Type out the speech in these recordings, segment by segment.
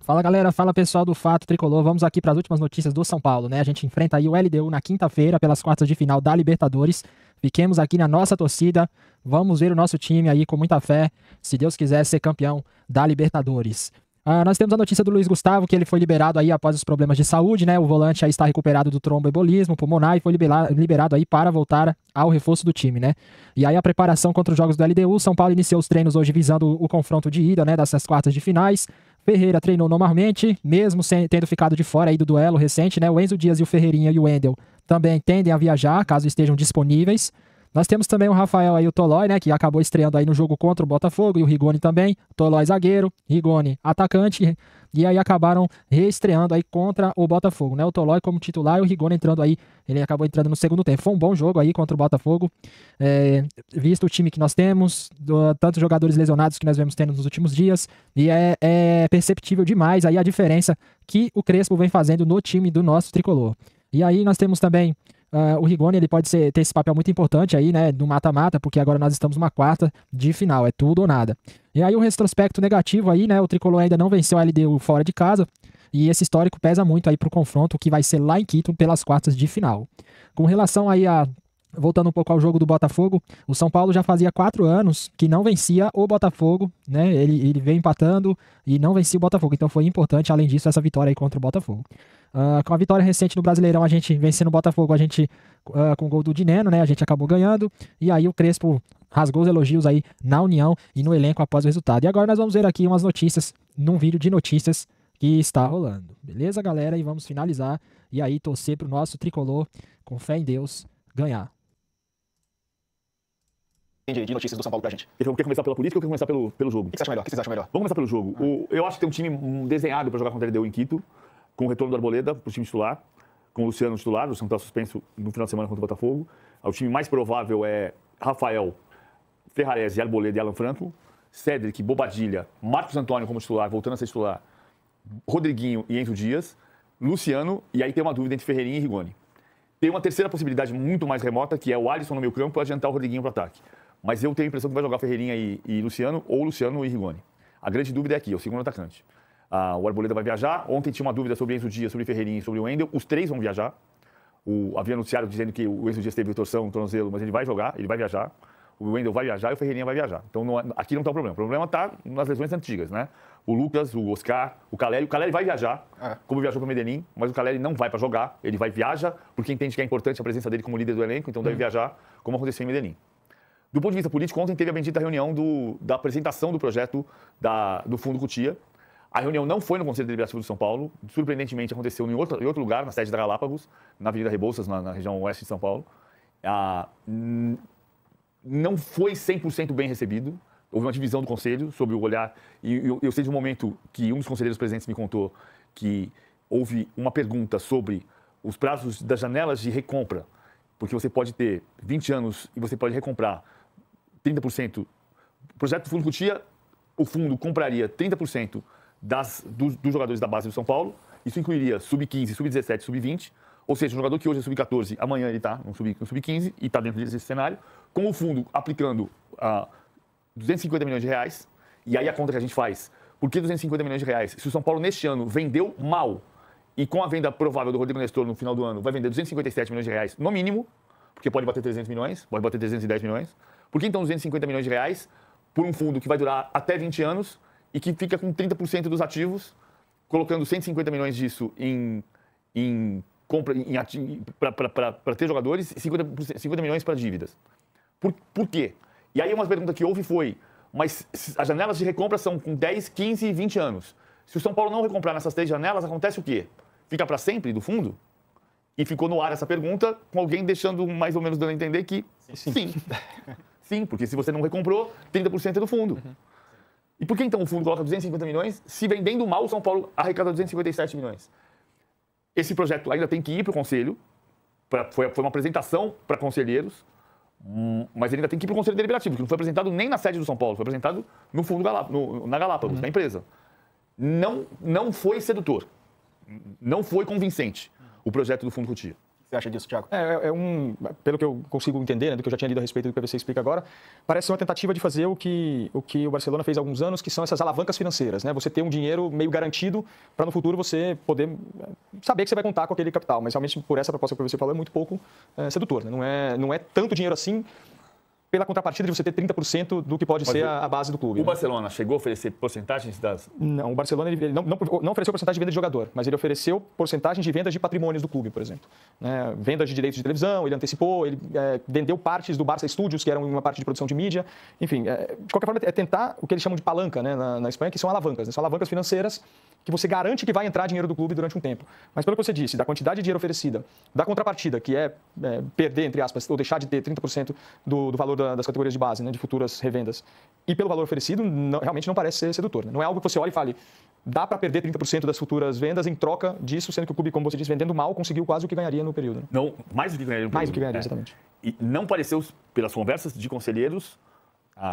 Fala galera, fala pessoal do Fato Tricolor, vamos aqui para as últimas notícias do São Paulo, né? A gente enfrenta aí o LDU na quinta-feira pelas quartas de final da Libertadores. Fiquemos aqui na nossa torcida, vamos ver o nosso time aí com muita fé, se Deus quiser ser campeão da Libertadores. Nós temos a notícia do Luiz Gustavo, que ele foi liberado aí após os problemas de saúde, né? O volante aí está recuperado do tromboembolismo pulmonar e foi liberado aí para voltar ao reforço do time, né? E aí a preparação contra os jogos do LDU, São Paulo iniciou os treinos hoje visando o confronto de ida, né? Dessas quartas de finais. Ferreira treinou normalmente, mesmo tendo ficado de fora aí do duelo recente, né? O Enzo Dias e o Ferreirinha e o Wendel também tendem a viajar, caso estejam disponíveis. Nós temos também o Rafael aí, o Tolói, né, que acabou estreando aí no jogo contra o Botafogo, e o Rigoni também. Tolói zagueiro, Rigoni atacante, e aí acabaram reestreando aí contra o Botafogo, né? O Tolói como titular e o Rigoni entrando aí, ele acabou entrando no segundo tempo. Foi um bom jogo aí contra o Botafogo, visto o time que nós temos, tantos jogadores lesionados que nós vemos tendo nos últimos dias, e é perceptível demais aí a diferença que o Crespo vem fazendo no time do nosso tricolor. E aí nós temos também o Rigoni, ele pode ter esse papel muito importante aí, né, no mata-mata, porque agora nós estamos numa quarta de final, é tudo ou nada. E aí o retrospecto negativo aí, né, o Tricolor ainda não venceu a LDU fora de casa, e esse histórico pesa muito aí pro confronto que vai ser lá em Quito pelas quartas de final. Com relação aí voltando um pouco ao jogo do Botafogo, o São Paulo já fazia 4 anos que não vencia o Botafogo, né? Ele veio empatando e não vencia o Botafogo, então foi importante, além disso, essa vitória aí contra o Botafogo. Com a vitória recente no Brasileirão, a gente vencendo o Botafogo, com o gol do Dineno, né? A gente acabou ganhando, e aí o Crespo rasgou os elogios aí na união e no elenco após o resultado. E agora nós vamos ver aqui umas notícias, num vídeo de notícias que está rolando. Beleza, galera? E vamos finalizar, e aí torcer pro nosso Tricolor, com fé em Deus, ganhar. De notícias do São Paulo pra gente. Quer começar pela política ou quer começar pelo jogo? O que você acha melhor? O que vocês acham melhor? Vamos começar pelo jogo. Eu acho que tem um time desenhado para jogar contra a LDU em Quito, com o retorno do Arboleda para o time titular, com o Luciano titular, o Luciano está suspenso no final de semana contra o Botafogo. O time mais provável é Rafael, Ferrarese, Arboleda e Alan Franco, Cédric, Bobadilha, Marcos Antônio como titular, voltando a ser titular, Rodriguinho e Enzo Dias, Luciano, e aí tem uma dúvida entre Ferreirinha e Rigoni. Tem uma terceira possibilidade muito mais remota, que é o Alisson no meio campo para adiantar o Rodriguinho para o ataque. Mas eu tenho a impressão que vai jogar Ferreirinha e Luciano, ou Luciano e Rigoni. A grande dúvida é aqui, é o segundo atacante. O Arboleda vai viajar. Ontem tinha uma dúvida sobre Enzo Dias, sobre Ferreirinha e sobre o Wendel. Os três vão viajar. Havia anunciado dizendo que o Enzo Dias teve torção no tornozelo, mas ele vai jogar, ele vai viajar. O Wendel vai viajar e o Ferreirinha vai viajar. Então aqui não está o problema. O problema está nas lesões antigas, né? O Lucas, o Oscar, o Caleri. O Caleri vai viajar, como viajou para o Medellín, mas o Caleri não vai para jogar. Ele vai viajar porque entende que é importante a presença dele como líder do elenco, então deve viajar, como aconteceu em Medellín. Do ponto de vista político, ontem teve a bendita reunião da apresentação do projeto do Fundo Cutia. A reunião não foi no Conselho Deliberativo de São Paulo, surpreendentemente aconteceu em outro lugar, na sede da Galápagos, na Avenida Rebouças, na região oeste de São Paulo. Não foi 100% bem recebido, houve uma divisão do Conselho sobre o olhar, e eu sei de um momento que um dos conselheiros presentes me contou que houve uma pergunta sobre os prazos das janelas de recompra, porque você pode ter 20 anos e você pode recomprar 30%. O projeto do Fundo Cutia, o fundo compraria 30% dos jogadores da base do São Paulo. Isso incluiria sub-15, sub-17, sub-20. Ou seja, um jogador que hoje é sub-14, amanhã ele está no sub-15 e está dentro desse cenário. Com o fundo aplicando 250 milhões de reais. E aí a conta que a gente faz. Por que 250 milhões de reais? Se o São Paulo neste ano vendeu mal e com a venda provável do Rodrigo Nestor no final do ano vai vender 257 milhões de reais no mínimo, porque pode bater 300 milhões, pode bater 310 milhões. Por que então 250 milhões de reais por um fundo que vai durar até 20 anos e que fica com 30% dos ativos, colocando 150 milhões disso em compra para ter jogadores e 50 milhões para dívidas? Por quê? E aí uma pergunta que houve foi, mas as janelas de recompra são com 10, 15 e 20 anos. Se o São Paulo não recomprar nessas 3 janelas, acontece o quê? Fica para sempre do fundo? E ficou no ar essa pergunta, com alguém deixando mais ou menos dando a entender que sim. Sim, porque se você não recomprou, 30% é do fundo. E por que então o fundo coloca 250 milhões, se vendendo mal o São Paulo arrecada 257 milhões? Esse projeto ainda tem que ir para o Conselho, foi uma apresentação para conselheiros, mas ele ainda tem que ir para o Conselho Deliberativo, que não foi apresentado nem na sede do São Paulo, foi apresentado no fundo na Galápagos, na empresa. Não foi sedutor, não foi convincente o projeto do Fundo Cutia. Você acha disso, Thiago? Pelo que eu consigo entender, né, do que eu já tinha lido a respeito do que você explica agora, parece ser uma tentativa de fazer o que o Barcelona fez há alguns anos, que são essas alavancas financeiras, né? Você ter um dinheiro meio garantido para no futuro você poder saber que você vai contar com aquele capital. Mas realmente, por essa proposta que você falou, é muito pouco sedutor, né? Não é tanto dinheiro assim, pela contrapartida de você ter 30% do que pode ser a base do clube. O Barcelona chegou a oferecer porcentagens das... Não, o Barcelona ele não ofereceu porcentagem de venda de jogador, mas ele ofereceu porcentagem de vendas de patrimônios do clube, por exemplo. Né? Vendas de direitos de televisão, ele antecipou, ele vendeu partes do Barça Studios, que eram uma parte de produção de mídia. Enfim, de qualquer forma, é tentar o que eles chamam de palanca, né, na Espanha, que são alavancas. Né? São alavancas financeiras que você garante que vai entrar dinheiro do clube durante um tempo. Mas pelo que você disse, da quantidade de dinheiro oferecida, da contrapartida, que é perder, entre aspas, ou deixar de ter 30% do valor das categorias de base, né, de futuras revendas, e pelo valor oferecido, realmente não parece ser sedutor. Né? Não é algo que você olhe e fale, dá para perder 30% das futuras vendas em troca disso, sendo que o clube, como você disse, vendendo mal, conseguiu quase o que ganharia no período. Né? Não, mais do que ganharia no período. Mais do que ganharia, exatamente. E não pareceu, pelas conversas de conselheiros,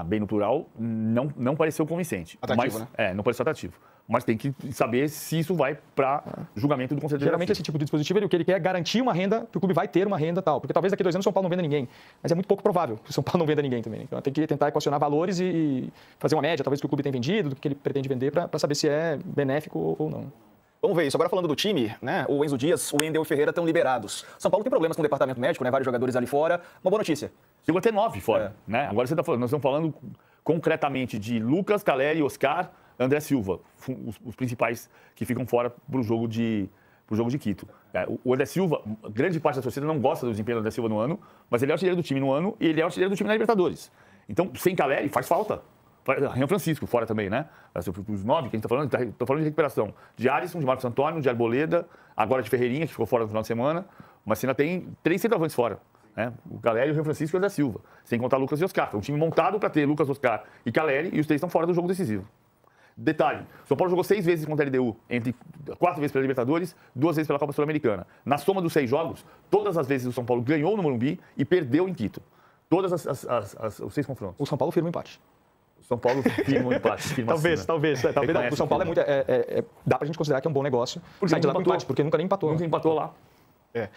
bem no plural, não pareceu convincente. Atrativo, né? Não pareceu atrativo. Mas tem que saber se isso vai para julgamento do Conselho de Geralmente esse tipo de dispositivo, o que ele quer é garantir uma renda, que o clube vai ter uma renda tal. Porque talvez daqui a 2 anos o São Paulo não venda ninguém. Mas é muito pouco provável que o São Paulo não venda ninguém também. Então tem que tentar equacionar valores e fazer uma média, talvez, do que o clube tem vendido, do que ele pretende vender, para saber se é benéfico ou não. Vamos ver isso. Agora falando do time, né? O Enzo Dias, o Wendel e o Ferreira estão liberados. São Paulo tem problemas com o departamento médico, né? Vários jogadores ali fora. Uma boa notícia. Chegou até 9 fora. Né? Agora nós estamos falando concretamente de Lucas, Caleri, Oscar, André Silva, os principais que ficam fora para o jogo de Quito. O André Silva, grande parte da torcida não gosta do desempenho do André Silva no ano, mas ele é artilheiro do time no ano e ele é artilheiro do time na Libertadores. Então, sem Caleri, faz falta. Rian Francisco fora também, né? Os 9 que a gente está falando, estou falando de recuperação. De Alisson, de Marcos Antônio, de Arboleda, agora de Ferreirinha, que ficou fora no final de semana, mas você ainda tem 3 centroavantes fora. Né? O Caleri, o Rian Francisco e o André Silva. Sem contar Lucas e Oscar. É um time montado para ter Lucas, Oscar e Caleri e os 3 estão fora do jogo decisivo. Detalhe, o São Paulo jogou 6 vezes contra a LDU, entre 4 vezes pela Libertadores, 2 vezes pela Copa Sul-Americana. Na soma dos 6 jogos, todas as vezes o São Paulo ganhou no Morumbi e perdeu em Quito. Todas os 6 confrontos. O São Paulo firma um empate. O São Paulo firma um empate. Talvez. O São Paulo é muito... dá pra gente considerar que é um bom negócio. Porque sair de lá com empate, porque nunca nem empatou. Nunca empatou lá.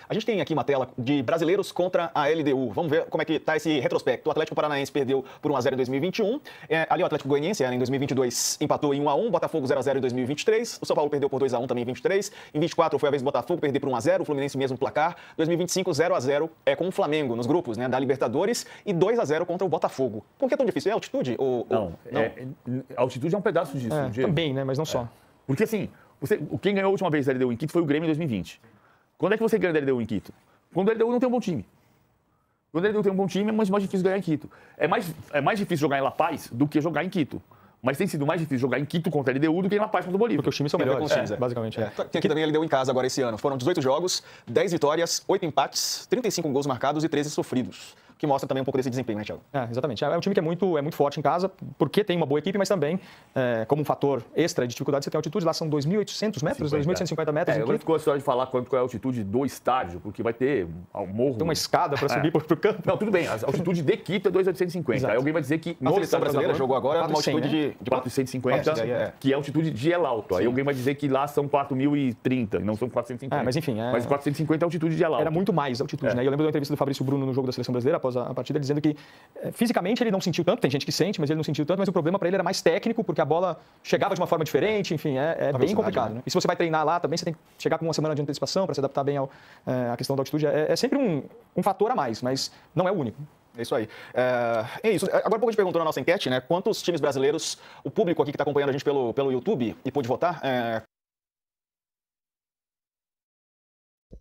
A gente tem aqui uma tela de brasileiros contra a LDU. Vamos ver como é que está esse retrospecto. O Atlético Paranaense perdeu por 1-0 em 2021. Ali o Atlético Goianiense, em 2022, empatou em 1-1. Botafogo 0-0 em 2023. O São Paulo perdeu por 2-1 também em 2023. Em 2024 foi a vez do Botafogo perder por 1-0. O Fluminense mesmo placar. 2025, 0-0 com o Flamengo nos grupos, né, da Libertadores. E 2-0 contra o Botafogo. Por que é tão difícil? É altitude? Não. A altitude é um pedaço disso. Também, né? Mas não só. Porque assim, quem ganhou a última vez a LDU em Quito foi o Grêmio em 2020. Quando é que você ganha da LDU em Quito? Quando a LDU não tem um bom time. Quando a LDU tem um bom time, é mais difícil ganhar em Quito. É mais difícil jogar em La Paz do que jogar em Quito. Mas tem sido mais difícil jogar em Quito contra a LDU do que em La Paz contra o Bolívia. Porque os times são melhores, basicamente. Tem aqui também a LDU em casa agora esse ano. Foram 18 jogos, 10 vitórias, 8 empates, 35 gols marcados e 13 sofridos. Que mostra também um pouco desse desempenho, né, Thiago? Exatamente. É um time que é muito forte em casa, porque tem uma boa equipe, mas também, como um fator extra de dificuldade, você tem altitude. Lá são 2.800 metros, 2.850 metros. Agora ficou a história de falar qual é a altitude do estádio, porque vai ter um morro. Tem uma escada para subir para o campo. Não, tudo bem. A altitude de Quito é 2.850. Aí alguém vai dizer que a seleção brasileira jogou agora numa altitude de 450, que é a altitude de El Alto. Aí alguém vai dizer que lá são 4.030 e não são 450. Mas enfim. Mas 450 é a altitude de El Alto. Era muito mais altitude, né? Eu lembro da entrevista do Fabrício Bruno no jogo da seleção brasileira, após a partida, dizendo que fisicamente ele não sentiu tanto, tem gente que sente, mas ele não sentiu tanto, mas o problema para ele era mais técnico, porque a bola chegava de uma forma diferente, enfim, é bem complicado. Né? E se você vai treinar lá também, você tem que chegar com uma semana de antecipação para se adaptar bem à questão da altitude. É sempre um fator a mais, mas não é o único. É isso aí. É isso. Agora um pouco a gente perguntou na nossa enquete, né? Quantos times brasileiros, o público aqui que está acompanhando a gente pelo YouTube e pôde votar,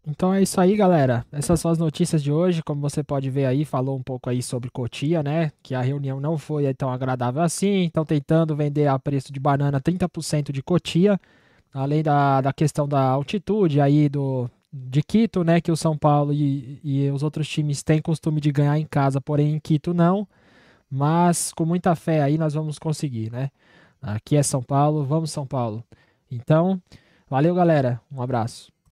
Então é isso aí, galera. Essas são as notícias de hoje. Como você pode ver aí, falou um pouco aí sobre Cotia, né? Que a reunião não foi tão agradável assim. Estão tentando vender a preço de banana 30% de Cotia. Além da questão da altitude aí de Quito, né? Que o São Paulo e os outros times têm costume de ganhar em casa, porém em Quito não. Mas com muita fé aí nós vamos conseguir, né? Aqui é São Paulo, vamos São Paulo. Então, valeu, galera. Um abraço.